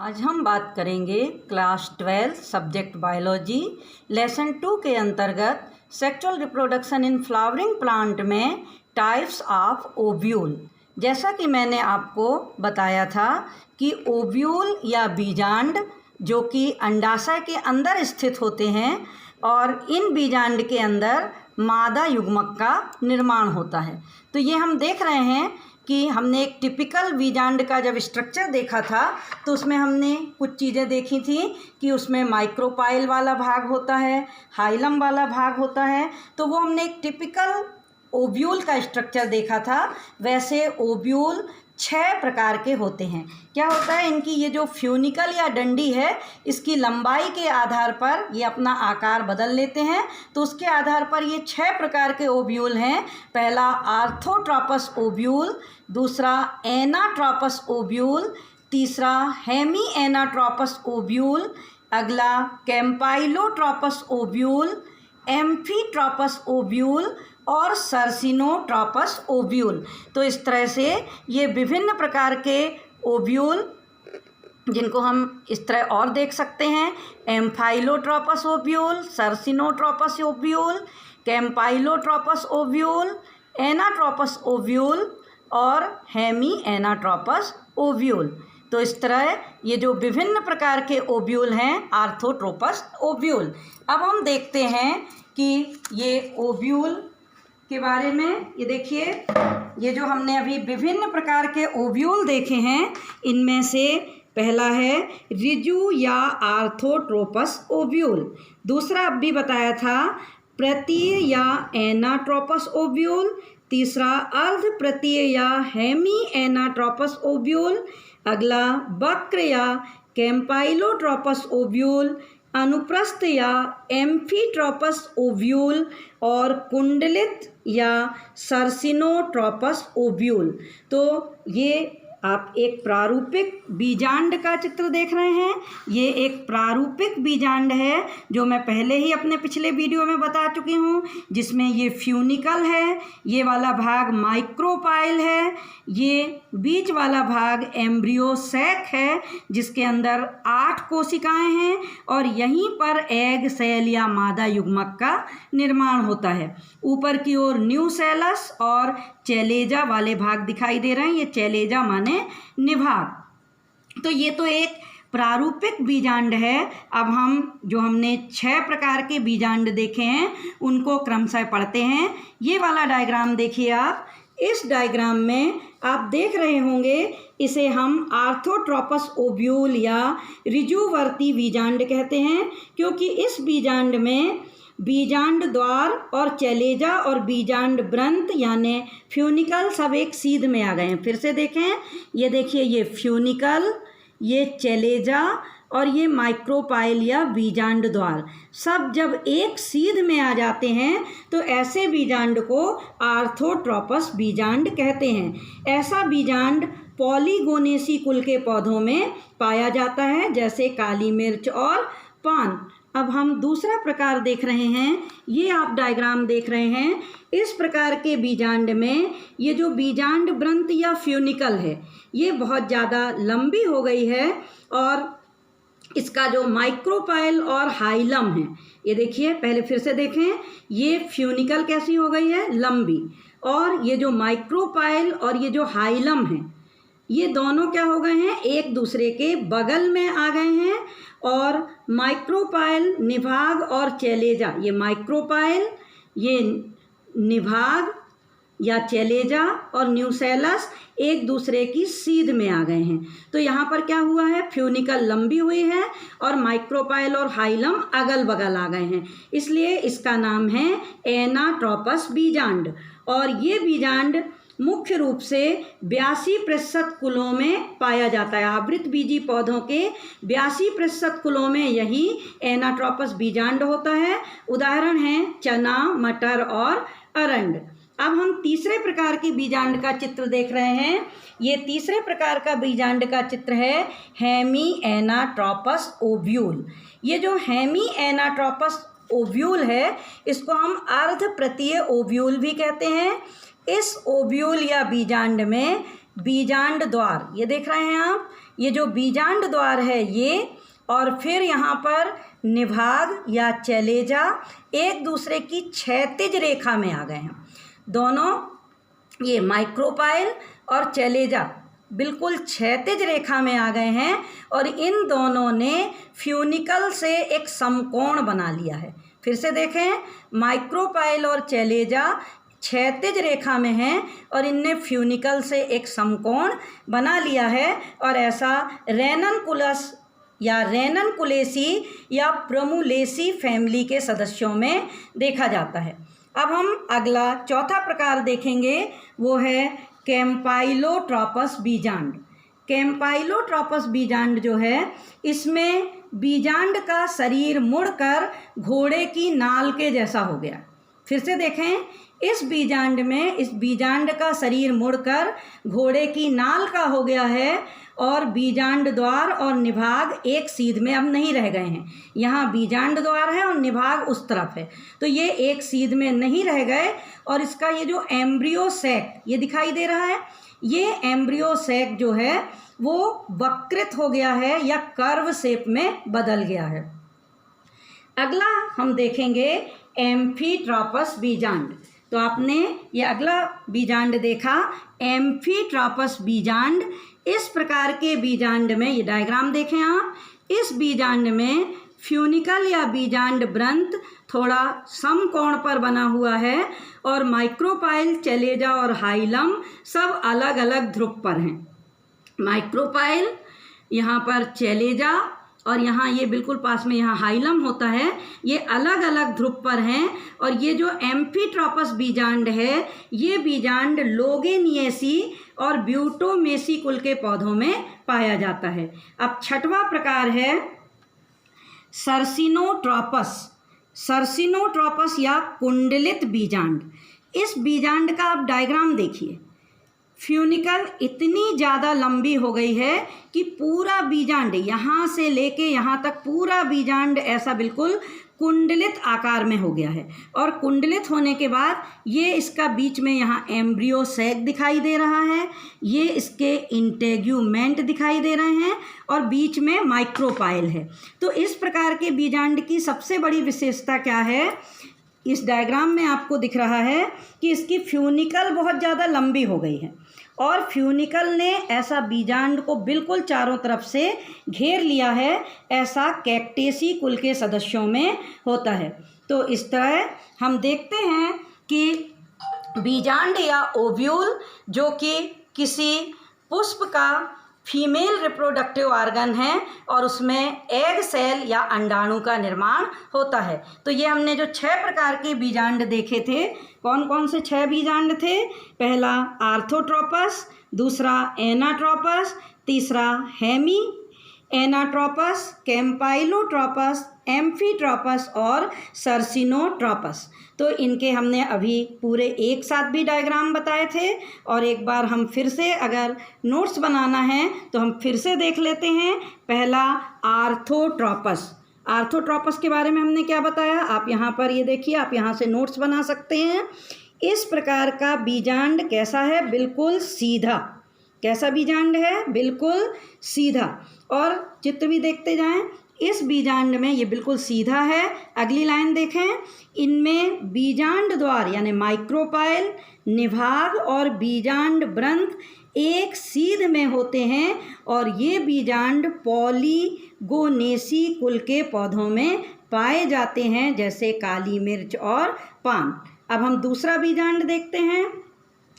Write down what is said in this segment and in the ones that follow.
आज हम बात करेंगे क्लास 12 सब्जेक्ट बायोलॉजी लेसन 2 के अंतर्गत sexual reproduction in flowering plant में टाइप्स ऑफ ओव्यूल। जैसा कि मैंने आपको बताया था कि ओव्यूल या बीजांड जो कि अंडाशय के अंदर स्थित होते हैं और इन बीजांड के अंदर मादा युग्मक का निर्माण होता है। तो ये हम देख रहे हैं कि हमने एक टिपिकल बीजांड का जब स्ट्रक्चर देखा था तो उसमें हमने कुछ चीज़ें देखी थी कि उसमें माइक्रोपाइल वाला भाग होता है, हाइलम वाला भाग होता है। तो वो हमने एक टिपिकल ओव्यूल का स्ट्रक्चर देखा था। वैसे ओव्यूल 6 प्रकार के होते हैं। क्या होता है, इनकी ये जो फ्यूनिकल या डंडी है इसकी लंबाई के आधार पर ये अपना आकार बदल लेते हैं। तो उसके आधार पर ये 6 प्रकार के ओव्यूल हैं। पहला आर्थोट्रॉपस ओव्यूल, दूसरा एनाट्रॉपस ओव्यूल, तीसरा हेमी एनाट्रॉपस ओव्यूल, अगला कैम्पाइलोट्रॉपस ओव्यूल, एम्फीट्रॉपस ओव्यूल और सर्सिनोट्रॉपस ओव्यूल। तो इस तरह से ये विभिन्न प्रकार के ओव्यूल जिनको हम इस तरह और देख सकते हैं, एम्फाइलोट्रॉपस ओव्यूल, सर्सिनोट्रॉपस ओव्यूल, कैम्पाइलोट्रॉपस ओव्यूल, एनाट्रॉपस ओव्यूल और हेमी एनाट्रॉपस ओव्यूल। तो इस तरह ये जो विभिन्न प्रकार के ओव्यूल हैं आर्थोट्रोपस ओव्यूल। अब हम देखते हैं कि ये ओव्यूल के बारे में, ये देखिए ये जो हमने अभी विभिन्न प्रकार के ओव्यूल देखे हैं इनमें से पहला है रिजु या आर्थोट्रोपस ओव्यूल, दूसरा अब भी बताया था प्रतीय या एनाट्रोपस ओव्यूल, तीसरा अर्ध प्रतीय या हेमी एनाट्रोपस ओव्यूल, अगला वक्र या कैम्पाइलोट्रोपस ओव्यूल, अनुप्रस्थ या एम्फीट्रॉपस ओव्यूल और कुंडलित या सर्सिनोट्रॉपस ओव्यूल। तो ये आप एक प्रारूपिक बीजांड का चित्र देख रहे हैं। ये एक प्रारूपिक बीजांड है जो मैं पहले ही अपने पिछले वीडियो में बता चुकी हूँ, जिसमें ये फ्यूनिकल है, ये वाला भाग माइक्रोपाइल है, ये बीच वाला भाग एम्ब्रियो सैक है जिसके अंदर 8 कोशिकाएं हैं और यहीं पर एग सेल या मादा युग्मक का निर्माण होता है। ऊपर की ओर न्यूसेलस और चैलेजा वाले भाग दिखाई दे रहे हैं। ये चैलेजा माने निभाग। तो ये तो एक प्रारूपिक बीजांड है। अब हम जो हमने 6 प्रकार के बीजांड देखे हैं उनको क्रमशः पढ़ते हैं। ये वाला डायग्राम देखिए आप। इस डायग्राम में आप देख रहे होंगे इसे हम आर्थोट्रोपस ओव्यूल या ऋजुवर्ती बीजांड कहते हैं, क्योंकि इस बीजांड में बीजांड द्वार और चैलेजा और बीजांड ब्रंत यानी फ्यूनिकल सब एक सीध में आ गए हैं। फिर से देखें, ये देखिए ये फ्यूनिकल, ये चैलेजा और ये माइक्रोपाइल या बीजांड द्वार सब जब एक सीध में आ जाते हैं तो ऐसे बीजांड को आर्थोट्रोपस बीजांड कहते हैं। ऐसा बीजांड पॉलीगोनेसी कुल के पौधों में पाया जाता है, जैसे काली मिर्च और पान। अब हम दूसरा प्रकार देख रहे हैं। ये आप डायग्राम देख रहे हैं। इस प्रकार के बीजांड में ये जो बीजांड ब्रंत या फ्यूनिकल है ये बहुत ज़्यादा लंबी हो गई है और इसका जो माइक्रोपाइल और हाइलम है, ये देखिए, पहले फिर से देखें, ये फ्यूनिकल कैसी हो गई है, लंबी, और ये जो माइक्रोपाइल और ये जो हाइलम है ये दोनों क्या हो गए हैं, एक दूसरे के बगल में आ गए हैं। और माइक्रोपाइल, निभाग और चैलेजा, ये माइक्रोपाइल, ये निभाग या चैलेजा और न्यूसेलस एक दूसरे की सीध में आ गए हैं। तो यहाँ पर क्या हुआ है, फ्यूनिकल लंबी हुई है और माइक्रोपाइल और हाइलम अगल बगल आ गए हैं, इसलिए इसका नाम है एनाट्रोपस बीजांड। और ये बीजांड मुख्य रूप से 82% कुलों में पाया जाता है। आवृत बीजी पौधों के 82% कुलों में यही एनाट्रोपस बीजांड होता है। उदाहरण हैं चना, मटर और अरंड। अब हम तीसरे प्रकार के बीजांड का चित्र देख रहे हैं। ये तीसरे प्रकार का बीजांड का चित्र है हेमी एनाट्रोपस ओव्यूल। ये जो हेमी एनाट्रोपस ओव्यूल है इसको हम अर्ध प्रतीय ओव्यूल भी कहते हैं। इस ओव्यूल या बीजांड में बीजांड द्वार, ये देख रहे हैं आप, ये जो बीजांड द्वार है ये, और फिर यहाँ पर निभाग या चलेजा एक दूसरे की क्षैतिज रेखा में आ गए हैं। दोनों ये माइक्रोपाइल और चलेजा बिल्कुल क्षैतिज रेखा में आ गए हैं और इन दोनों ने फ्यूनिकल से एक समकोण बना लिया है। फिर से देखें, माइक्रोपाइल और चलेजा क्षैतिज रेखा में हैं और इनने फ्यूनिकल से एक समकोण बना लिया है, और ऐसा रेननकुलस या रेननकुलेसी या प्रमुलेसी फैमिली के सदस्यों में देखा जाता है। अब हम अगला चौथा प्रकार देखेंगे, वो है कैम्पाइलोट्रोपस बीजांड। कैम्पाइलोट्रोपस बीजांड जो है, इसमें बीजांड का शरीर मुड़कर घोड़े की नाल के जैसा हो गया। फिर से देखें, इस बीजांड में इस बीजांड का शरीर मुड़कर घोड़े की नाल का हो गया है और बीजांड द्वार और निभाग एक सीध में अब नहीं रह गए हैं। यहाँ बीजांड द्वार है और निभाग उस तरफ है, तो ये एक सीध में नहीं रह गए। और इसका ये जो एम्ब्रियो सैक ये दिखाई दे रहा है, ये एम्ब्रियो सैक जो है वो वक्रित हो गया है या कर्व शेप में बदल गया है। अगला हम देखेंगे एम्फीट्रॉपस बीजांड। तो आपने ये अगला बीजांड देखा, एम्फीट्रॉपस बीजांड। इस प्रकार के बीजांड में, ये डायग्राम देखें आप, इस बीजांड में फ्यूनिकल या बीजांड ब्रंत थोड़ा समकोण पर बना हुआ है और माइक्रोपाइल, चलेजा और हाइलम सब अलग अलग ध्रुव पर हैं। माइक्रोपाइल, यहाँ पर चलेजा और यहाँ ये बिल्कुल पास में यहाँ हाइलम होता है, ये अलग अलग ध्रुव पर हैं। और ये जो एम्फीट्रॉपस बीजांड है, ये बीजांड लोगेनिएसी और ब्यूटोमेसी कुल के पौधों में पाया जाता है। अब छठवां प्रकार है सर्सिनोट्रोपस। सर्सिनोट्रोपस या कुंडलित बीजांड। इस बीजांड का आप डायग्राम देखिए, फ्यूनिकल इतनी ज़्यादा लंबी हो गई है कि पूरा बीजांड यहाँ से लेके यहाँ तक पूरा बीजांड ऐसा बिल्कुल कुंडलित आकार में हो गया है। और कुंडलित होने के बाद ये इसका बीच में यहाँ एम्ब्रियो सैक दिखाई दे रहा है, ये इसके इंटेग्यूमेंट दिखाई दे रहे हैं और बीच में माइक्रोपाइल है। तो इस प्रकार के बीजांड की सबसे बड़ी विशेषता क्या है, इस डायग्राम में आपको दिख रहा है कि इसकी फ्यूनिकल बहुत ज़्यादा लंबी हो गई है और फ्यूनिकल ने ऐसा बीजांड को बिल्कुल चारों तरफ से घेर लिया है। ऐसा कैक्टेसी कुल के सदस्यों में होता है। तो इस तरह हम देखते हैं कि बीजांड या ओव्यूल, जो कि किसी पुष्प का फीमेल रिप्रोडक्टिव ऑर्गन है और उसमें एग सेल या अंडाणु का निर्माण होता है। तो ये हमने जो 6 प्रकार के बीजांड देखे थे, कौन कौन से 6 बीजांड थे? पहला आर्थोट्रोपस, दूसरा एनाट्रोपस, तीसरा हेमी एनाट्रोपस, कैम्पाइलोट्रोपस, एम्फीट्रोपस और सर्सिनोट्रोपस। तो इनके हमने अभी पूरे एक साथ भी डायग्राम बताए थे और एक बार हम फिर से अगर नोट्स बनाना है तो हम फिर से देख लेते हैं। पहला आर्थोट्रोपस। आर्थोट्रोपस के बारे में हमने क्या बताया, आप यहाँ पर ये देखिए, आप यहाँ से नोट्स बना सकते हैं। इस प्रकार का बीजांड कैसा है? बिल्कुल सीधा। कैसा बीजांड है? बिल्कुल सीधा। और चित्र भी देखते जाएं, इस बीजांड में ये बिल्कुल सीधा है। अगली लाइन देखें, इनमें बीजांड द्वार यानी माइक्रोपाइल, निभाग और बीजांड ब्रंथ एक सीध में होते हैं और ये बीजांड पॉलीगोनेसी कुल के पौधों में पाए जाते हैं, जैसे काली मिर्च और पान। अब हम दूसरा बीजांड देखते हैं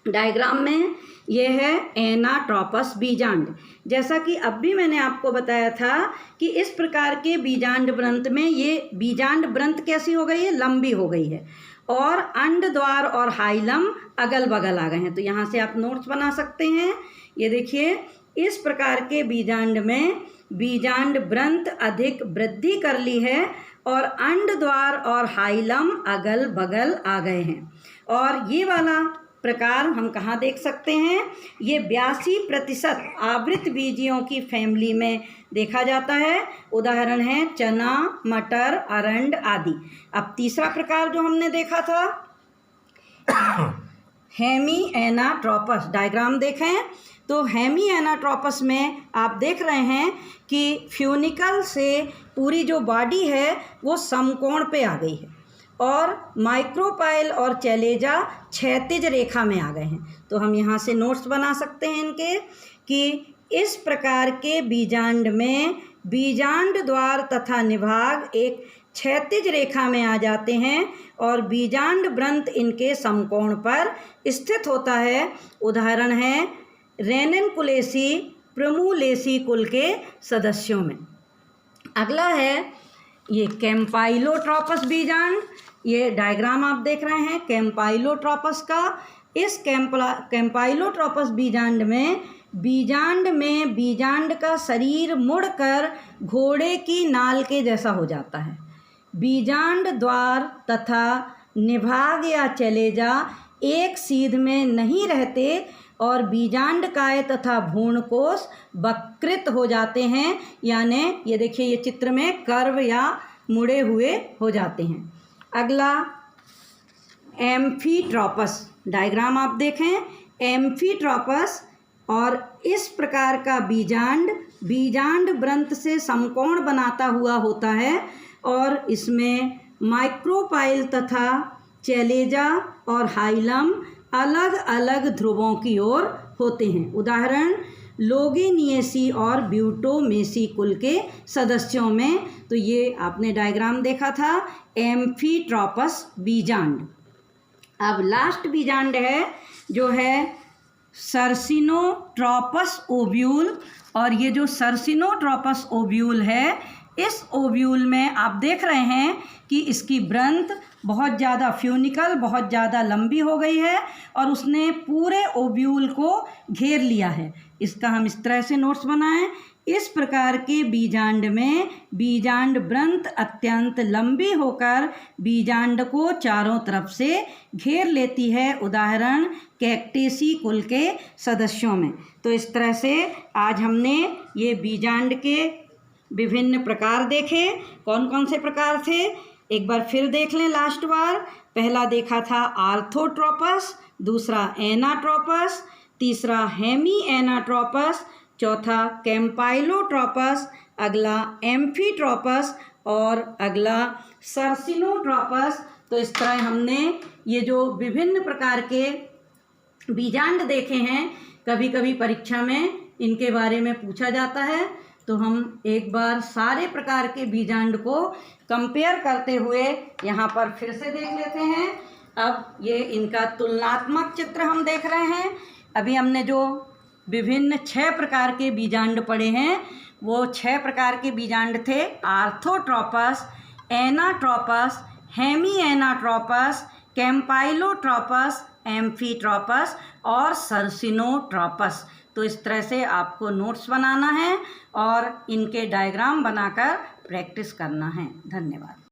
डायग्राम में, यह है एनाट्रोपस बीजांड। जैसा कि अब भी मैंने आपको बताया था कि इस प्रकार के बीजांड ब्रंथ में ये बीजांड ब्रंथ कैसी हो गई है? लंबी हो गई है और अंड द्वार और हाइलम अगल बगल आ गए हैं। तो यहाँ से आप नोट्स बना सकते हैं। ये देखिए, इस प्रकार के बीजांड में बीजांड ब्रंथ अधिक वृद्धि कर ली है और अंड द्वार और हाइलम अगल बगल आ गए हैं। और ये वाला प्रकार हम कहाँ देख सकते हैं? ये 82% आवृत बीजियों की फैमिली में देखा जाता है। उदाहरण है चना, मटर, अरंड आदि। अब तीसरा प्रकार जो हमने देखा था हेमी एनाट्रोपस। डायग्राम देखें तो हेमी एनाट्रोपस में आप देख रहे हैं कि फ्यूनिकल से पूरी जो बॉडी है वो समकोण पे आ गई है और माइक्रोपाइल और चैलेजा क्षैतिज रेखा में आ गए हैं। तो हम यहाँ से नोट्स बना सकते हैं इनके कि इस प्रकार के बीजांड में बीजांड द्वार तथा निभाग एक क्षैतिज रेखा में आ जाते हैं और बीजांड व्रंत इनके समकोण पर स्थित होता है। उदाहरण है रेनिनकुलेसी प्रिमुलेसी कुल के सदस्यों में। अगला है ये कैम्पाइलोट्रोपस बीजांड। ये डायग्राम आप देख रहे हैं कैम्पाइलोट्रोपस का। इस कैम्पाइलोट्रोपस बीजांड में बीजांड का शरीर मुड़कर घोड़े की नाल के जैसा हो जाता है। बीजांड द्वार तथा निभाग या चैलेजा एक सीध में नहीं रहते और बीजांडकाय तथा भ्रूणकोश वक्रित हो जाते हैं, यानी ये देखिए ये चित्र में कर्व या मुड़े हुए हो जाते हैं। अगला एम्फीट्रोपस। डायग्राम आप देखें एम्फीट्रोपस, और इस प्रकार का बीजांड व्रंत से समकोण बनाता हुआ होता है और इसमें माइक्रोपाइल तथा चैलेजा और हाइलम अलग अलग ध्रुवों की ओर होते हैं। उदाहरण लोगेनिएसी और ब्यूटोमेसी कुल के सदस्यों में। तो ये आपने डायग्राम देखा था एम्फीट्रोपस बीजांड। अब लास्ट बीजांड है जो है सर्सिनोट्रोपस ओव्यूल, और ये जो सर्सिनोट्रोपस ओव्यूल है इस ओव्यूल में आप देख रहे हैं कि इसकी व्रंत बहुत ज़्यादा फ्यूनिकल बहुत ज़्यादा लंबी हो गई है और उसने पूरे ओव्यूल को घेर लिया है। इसका हम इस तरह से नोट्स बनाएं। इस प्रकार के बीजांड में बीजांड व्रंत अत्यंत लंबी होकर बीजांड को चारों तरफ से घेर लेती है। उदाहरण कैक्टेसी कुल के सदस्यों में। तो इस तरह से आज हमने ये बीजांड के विभिन्न प्रकार देखे। कौन कौन से प्रकार थे एक बार फिर देख लें लास्ट बार। पहला देखा था आर्थोट्रोपस, दूसरा एनाट्रोपस, तीसरा हेमी एनाट्रोपस, चौथा कैम्पाइलोट्रोपस, अगला एम्फीट्रोपस और अगला सर्सिनोट्रोपस। तो इस तरह हमने ये जो विभिन्न प्रकार के बीजांड देखे हैं, कभी कभी परीक्षा में इनके बारे में पूछा जाता है, तो हम एक बार सारे प्रकार के बीजांड को कंपेयर करते हुए यहाँ पर फिर से देख लेते हैं। अब ये इनका तुलनात्मक चित्र हम देख रहे हैं। अभी हमने जो विभिन्न 6 प्रकार के बीजांड पढ़े हैं वो 6 प्रकार के बीजांड थे आर्थोट्रोपस, एनाट्रोपस, हेमी एनाट्रोपस, कैम्पाइलोट्रोपस, एम्फीट्रोपस और सर्सिनोट्रोपस। तो इस तरह से आपको नोट्स बनाना है और इनके डायग्राम बनाकर प्रैक्टिस करना है। धन्यवाद।